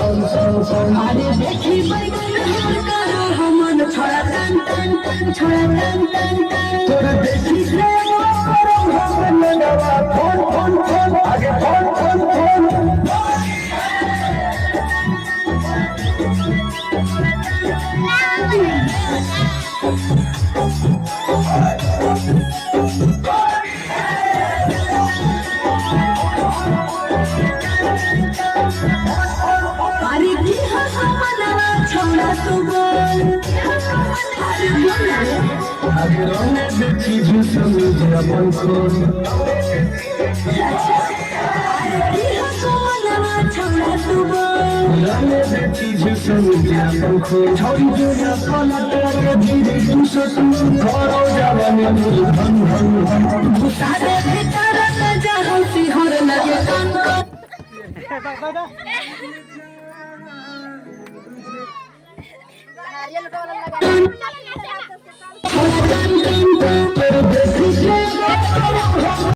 अरे देखी हमन छोड़ा टन टन टन छोड़ा टन टन टन तोर देखी हमन नवा फोन फोन फोन आगे फोन फोन फोन अरे की हमनवा छोड़ा तू बोल अरे रोने देखी भी समझ अपन खोल अरे की हमनवा छोड़ा तू बोल रोने देखी भी समझ अपन खोल छोड़ी जो पलट के धीरे तू सतू घरो जावने धन धन धन गुस्सा भीतर न जाहु सिहर लगे कान को